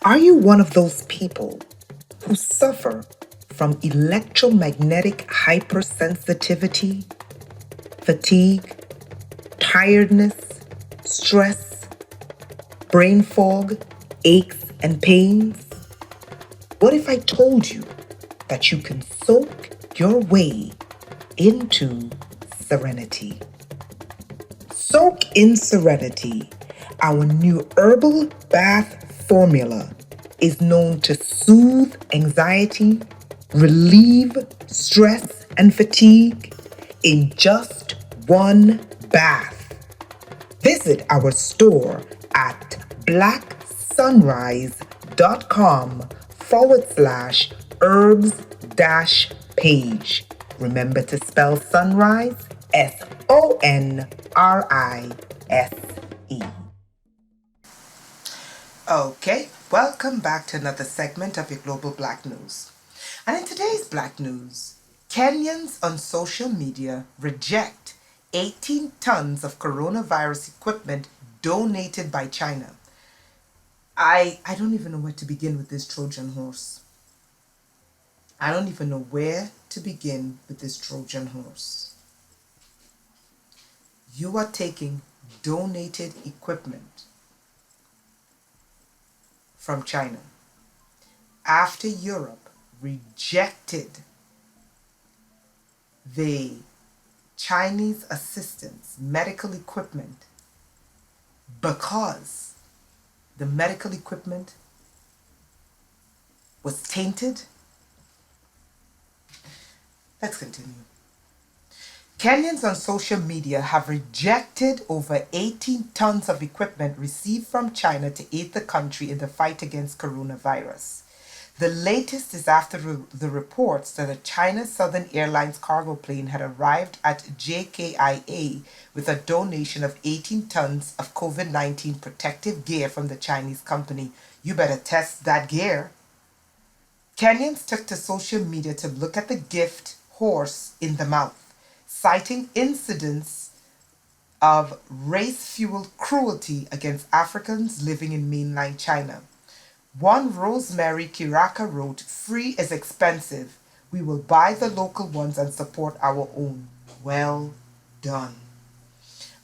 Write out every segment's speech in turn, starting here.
Are you one of those people who suffer from electromagnetic hypersensitivity, fatigue, tiredness, stress, brain fog, aches, and pains? What if I told you that you can soak your way into serenity? Soak in Serenity, our new herbal bath formula, is known to soothe anxiety, relieve stress and fatigue in just one bath. Visit our store at blacksunrise.com/herbs page. Remember to spell sunrise SONRISE. Okay, welcome back to another segment of your Global Black News. And in today's Black News, Kenyans on social media reject 18 tons of coronavirus equipment donated by China. I don't even know where to begin with this Trojan horse. I don't even know where to begin with this Trojan horse. You are taking donated equipment from China after Europe rejected the Chinese assistance medical equipment because the medical equipment was tainted. Let's continue. Kenyans on social media have rejected over 18 tons of equipment received from China to aid the country in the fight against coronavirus. The latest is after the reports that a China Southern Airlines cargo plane had arrived at JKIA with a donation of 18 tons of COVID-19 protective gear from the Chinese company. You better test that gear. Kenyans took to social media to look at the gift horse in the mouth, citing incidents of race-fueled cruelty against Africans living in mainland China. One Rosemary Kiraka wrote, "Free is expensive. We will buy the local ones and support our own." Well done.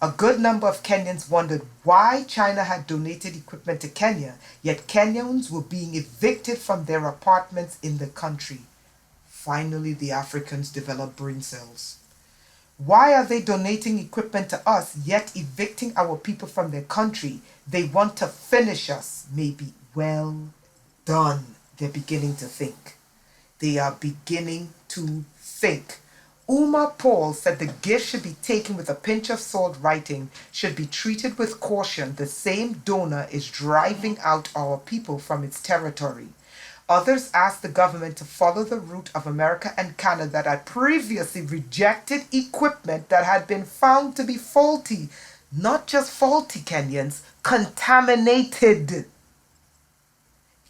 A good number of Kenyans wondered why China had donated equipment to Kenya, yet Kenyans were being evicted from their apartments in the country. Finally, the Africans developed brain cells. Why are they donating equipment to us, yet evicting our people from their country? They want to finish us, maybe. Well done. They're beginning to think. They are beginning to think. Uma Paul said the gift should be taken with a pinch of salt, writing, "Should be treated with caution. The same donor is driving out our people from its territory." Others asked the government to follow the route of America and Canada that had previously rejected equipment that had been found to be faulty. Not just faulty, Kenyans, contaminated.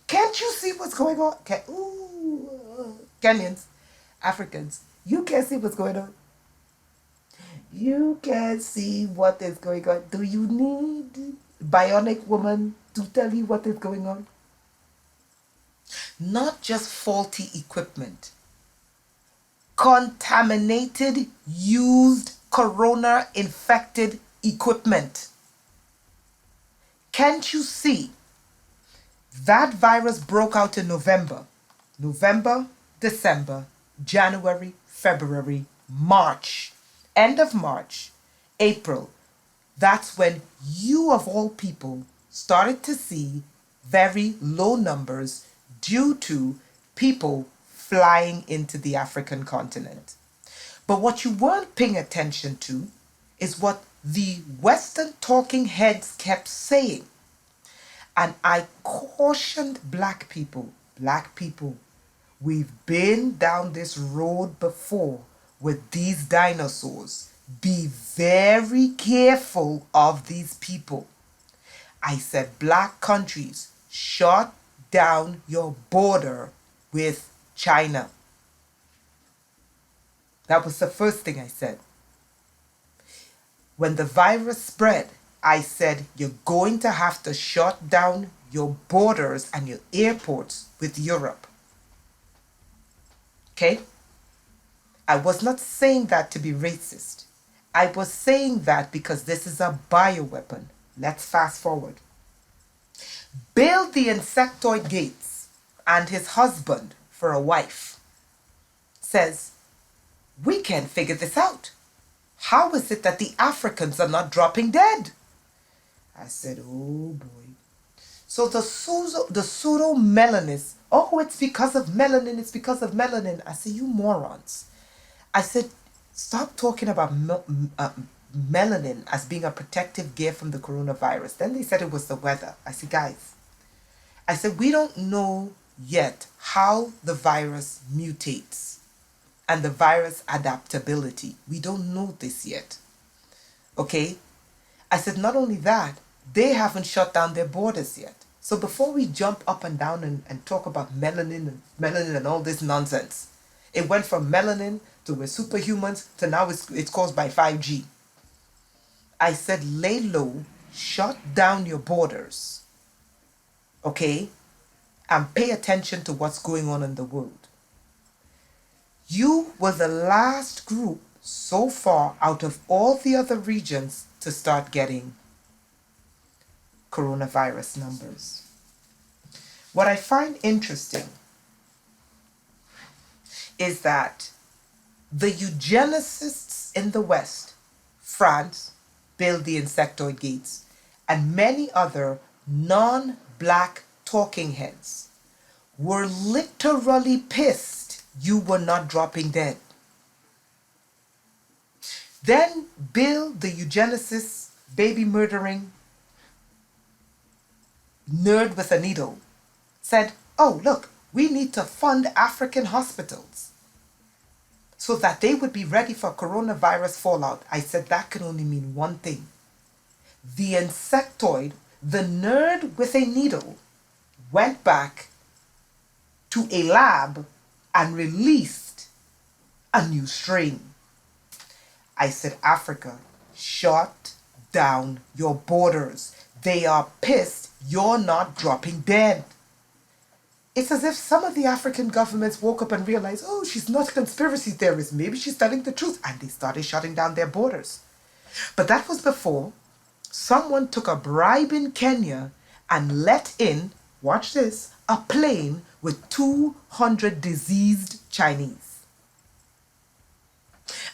Can't you see what's going on? Kenyans, Africans, you can't see what's going on. You can't see what is going on. Do you need Bionic Woman to tell you what is going on? Not just faulty equipment, contaminated, used, corona-infected equipment. Can't you see? That virus broke out in November, December, January, February, March, end of March, April. That's when you, of all people, started to see very low numbers due to people flying into the African continent. But what you weren't paying attention to is what the Western talking heads kept saying. And I cautioned black people, we've been down this road before with these dinosaurs. Be very careful of these people. I said, black countries, shut down your border with China. That was the first thing I said. When the virus spread, I said, you're going to have to shut down your borders and your airports with Europe. Okay? I was not saying that to be racist. I was saying that because this is a bioweapon. Let's fast forward. Bill the insectoid Gates and his husband for a wife says, we can't figure this out. How is it that the Africans are not dropping dead? I said, oh boy. So the pseudo-melanists, oh, it's because of melanin, it's because of melanin. I said, you morons. I said, stop talking about melanin as being a protective gear from the coronavirus. Then they said it was the weather. I said, guys, I said, we don't know yet how the virus mutates and the virus adaptability. We don't know this yet. Okay? I said, not only that, they haven't shut down their borders yet. So before we jump up and down and talk about melanin and all this nonsense, it went from melanin to we're superhumans to now it's caused by 5G. I said, lay low, shut down your borders, okay, and pay attention to what's going on in the world. You were the last group so far out of all the other regions to start getting coronavirus numbers. What I find interesting is that the eugenicists in the West, France, Bill the Insectoid Gates, and many other non-black talking heads were literally pissed you were not dropping dead. Then Bill the eugenicist, baby murdering nerd with a needle said, oh look, we need to fund African hospitals so that they would be ready for coronavirus fallout. I said that can only mean one thing. The insectoid, the nerd with a needle, went back to a lab and released a new strain. I said, Africa, shut down your borders. They are pissed you're not dropping dead. It's as if some of the African governments woke up and realized, oh, she's not a conspiracy theorist. Maybe she's telling the truth. And they started shutting down their borders. But that was before someone took a bribe in Kenya and let in, watch this, a plane with 200 diseased Chinese.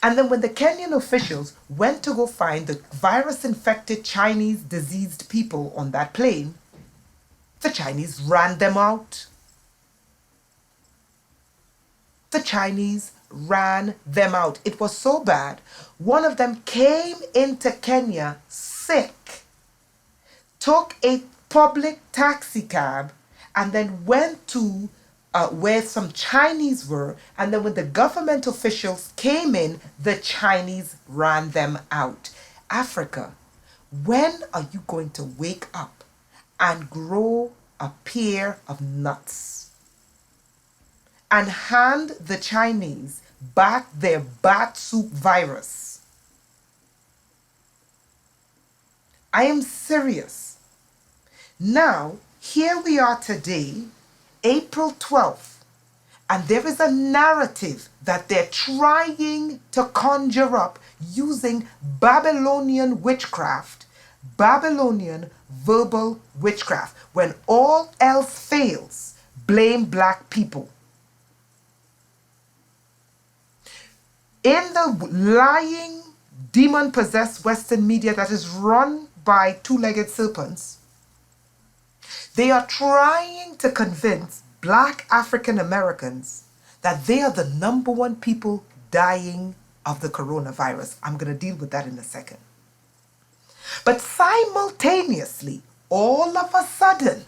And then when the Kenyan officials went to go find the virus-infected Chinese diseased people on that plane, the Chinese ran them out. The Chinese ran them out. It was so bad. One of them came into Kenya sick, took a public taxi cab, and then went to where some Chinese were. And then when the government officials came in, the Chinese ran them out. Africa, when are you going to wake up and grow a pair of nuts and hand the Chinese back their bat soup virus? I am serious. Now, here we are today, April 12th, and there is a narrative that they're trying to conjure up using Babylonian witchcraft, Babylonian verbal witchcraft. When all else fails, blame black people. In the lying, demon-possessed Western media that is run by two-legged serpents, they are trying to convince black African Americans that they are the number one people dying of the coronavirus. I'm going to deal with that in a second. But simultaneously, all of a sudden,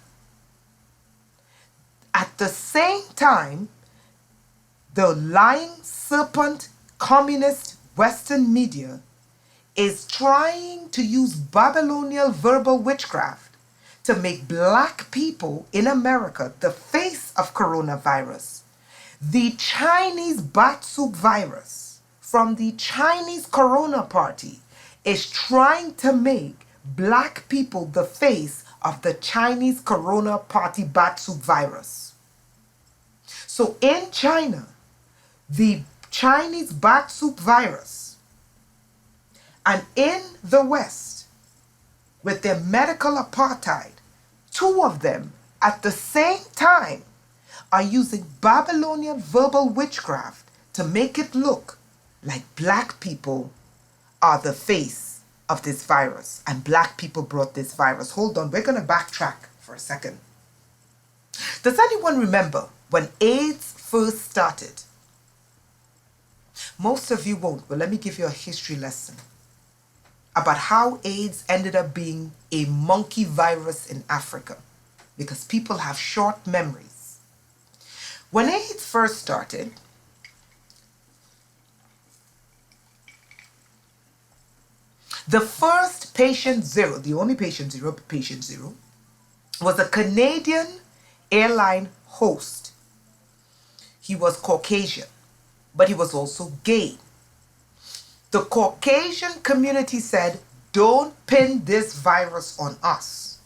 at the same time, the lying serpent communist Western media is trying to use Babylonian verbal witchcraft to make black people in America the face of coronavirus. The Chinese bat soup virus from the Chinese corona party is trying to make black people the face of the Chinese corona party bat soup virus. So in China, the Chinese bat soup virus, and in the West, with their medical apartheid, two of them at the same time are using Babylonian verbal witchcraft to make it look like black people are the face of this virus and black people brought this virus. Hold on, we're going to backtrack for a second. Does anyone remember when AIDS first started? Most of you won't, but let me give you a history lesson about how AIDS ended up being a monkey virus in Africa, because people have short memories. When AIDS first started, the first patient zero, the only patient zero, was a Canadian airline host. He was Caucasian, but he was also gay. The Caucasian community said, don't pin this virus on us.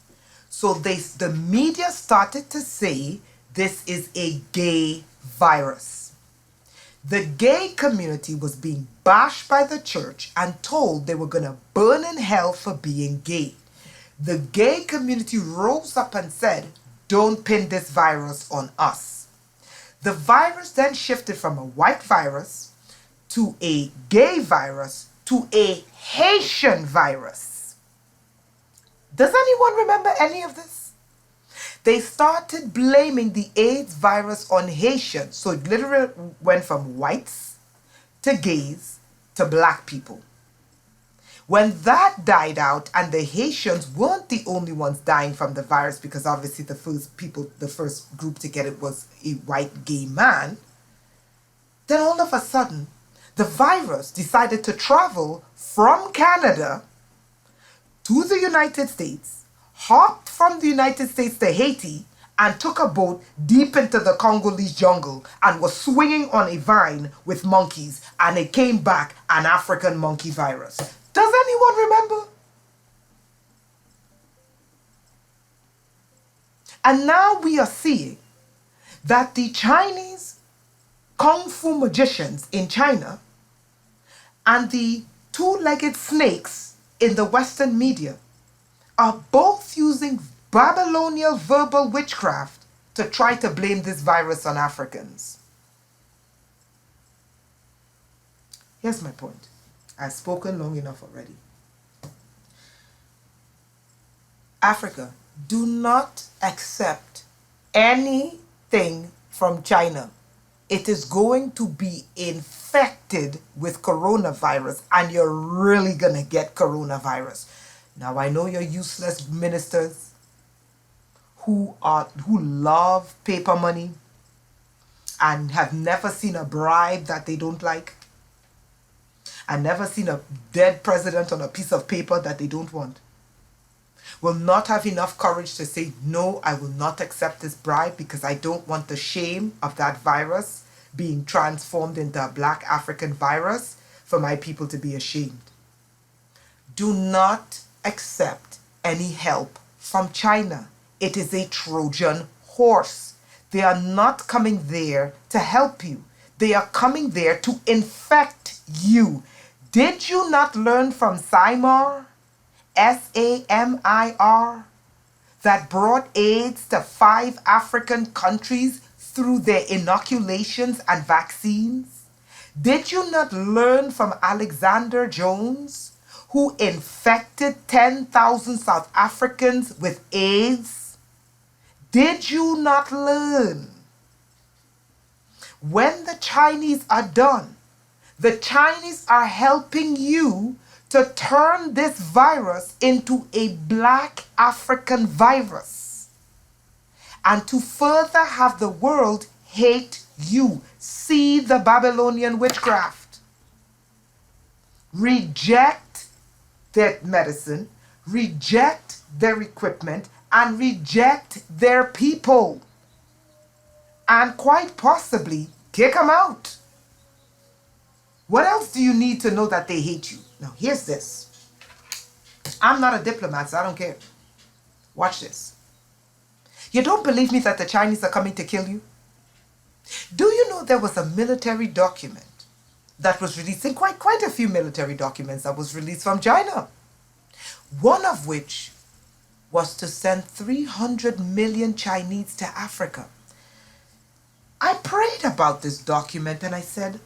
So the media started to say this is a gay virus. The gay community was being bashed by the church and told they were going to burn in hell for being gay. The gay community rose up and said, don't pin this virus on us. The virus then shifted from a white virus to a gay virus to a Haitian virus. Does anyone remember any of this? They started blaming the AIDS virus on Haitians. So it literally went from whites to gays to black people. When that died out, and the Haitians weren't the only ones dying from the virus, because obviously the first group to get it was a white gay man, then all of a sudden, the virus decided to travel from Canada to the United States, hopped from the United States to Haiti, and took a boat deep into the Congolese jungle and was swinging on a vine with monkeys, and it came back an African monkey virus. Does anyone remember? And now we are seeing that the Chinese Kung Fu magicians in China and the two-legged snakes in the Western media are both using Babylonian verbal witchcraft to try to blame this virus on Africans. Here's my point. I've spoken long enough already. Africa, do not accept anything from China. It is going to be infected with coronavirus, and you're really going to get coronavirus. Now, I know you're useless ministers who love paper money and have never seen a bribe that they don't like, and never seen a dead president on a piece of paper that they don't want, will not have enough courage to say, no, I will not accept this bribe because I don't want the shame of that virus being transformed into a black African virus for my people to be ashamed. Do not accept any help from China. It is a Trojan horse. They are not coming there to help you. They are coming there to infect you. Did you not learn from Samir, Samir, that brought AIDS to 5 African countries through their inoculations and vaccines? Did you not learn from Alexander Jones, who infected 10,000 South Africans with AIDS? Did you not learn? When the Chinese are done, the Chinese are helping you to turn this virus into a black African virus and to further have the world hate you. See the Babylonian witchcraft. Reject their medicine, reject their equipment, and reject their people. And quite possibly kick them out. What else do you need to know that they hate you? Now, here's this. I'm not a diplomat, so I don't care. Watch this. You don't believe me that the Chinese are coming to kill you? Do you know there was a military document that was released, in quite a few military documents that was released from China? One of which was to send 300 million Chinese to Africa. I prayed about this document and I said,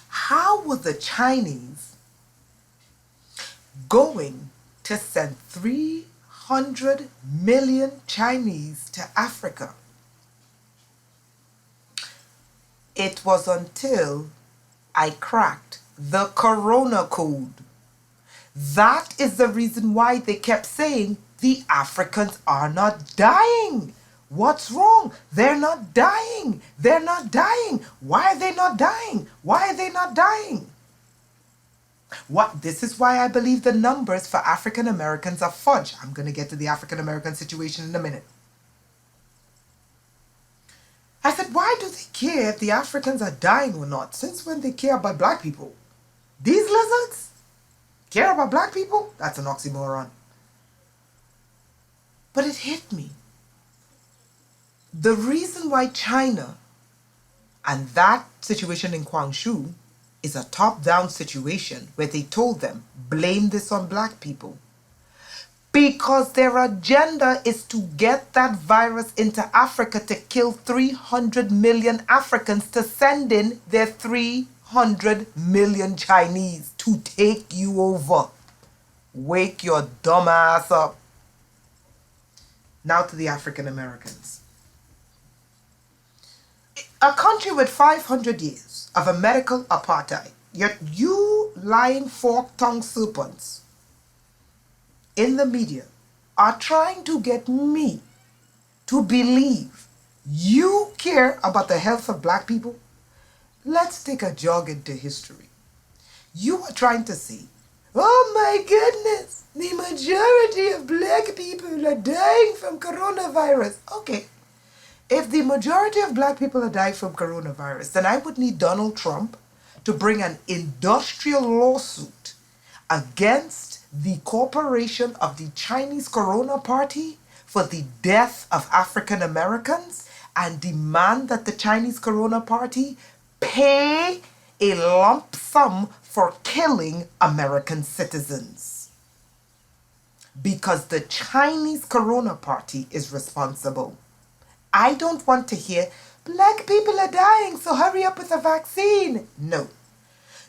how were the Chinese going to send 300 million Chinese to Africa? It was until I cracked the Corona code. That is the reason why they kept saying the Africans are not dying. What's wrong? They're not dying. They're not dying. Why are they not dying? Why are they not dying? This is why I believe the numbers for African Americans are fudge. I'm going to get to the African American situation in a minute. I said, why do they care if the Africans are dying or not? Since when they care about black people? These lizards care about black people? That's an oxymoron. But it hit me. The reason why China and that situation in Guangzhou is a top-down situation where they told them, blame this on black people. Because their agenda is to get that virus into Africa to kill 300 million Africans, to send in their 300 million Chinese to take you over. Wake your dumb ass up. Now to the African Americans. A country with 500 years of a medical apartheid, yet you lying fork-tongued serpents in the media are trying to get me to believe you care about the health of black people. Let's take a jog into history. You are trying to say, oh my goodness, the majority of black people are dying from coronavirus. Okay, if the majority of black people are dying from coronavirus, then I would need Donald Trump to bring an industrial lawsuit against the corporation of the Chinese Corona Party for the death of African Americans and demand that the Chinese Corona Party pay a lump sum for killing American citizens. Because the Chinese Corona Party is responsible. I don't want to hear, black people are dying, so hurry up with the vaccine. No.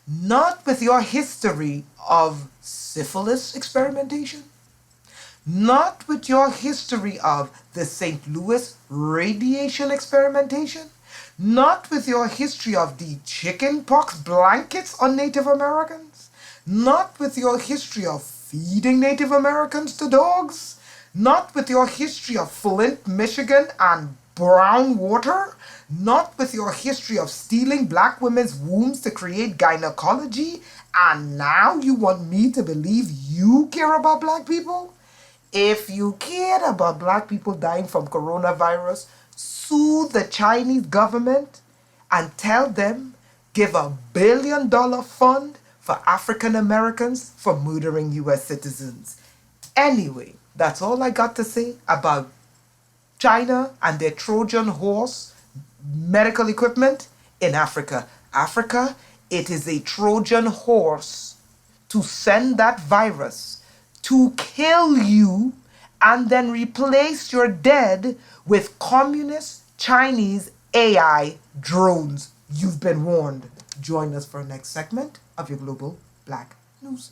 Not with your history of syphilis experimentation. Not with your history of the St. Louis radiation experimentation. Not with your history of the chickenpox blankets on Native Americans. Not with your history of feeding Native Americans to dogs. Not with your history of Flint, Michigan and brown water. Not with your history of stealing black women's wombs to create gynecology. And now you want me to believe you care about black people? If you cared about black people dying from coronavirus, sue the Chinese government and tell them, give $1 billion fund for African Americans for murdering US citizens. Anyway, that's all I got to say about China and their Trojan horse medical equipment in Africa. Africa, it is a Trojan horse to send that virus to kill you and then replace your dead with communist Chinese AI drones. You've been warned. Join us for our next segment of your Global Black News.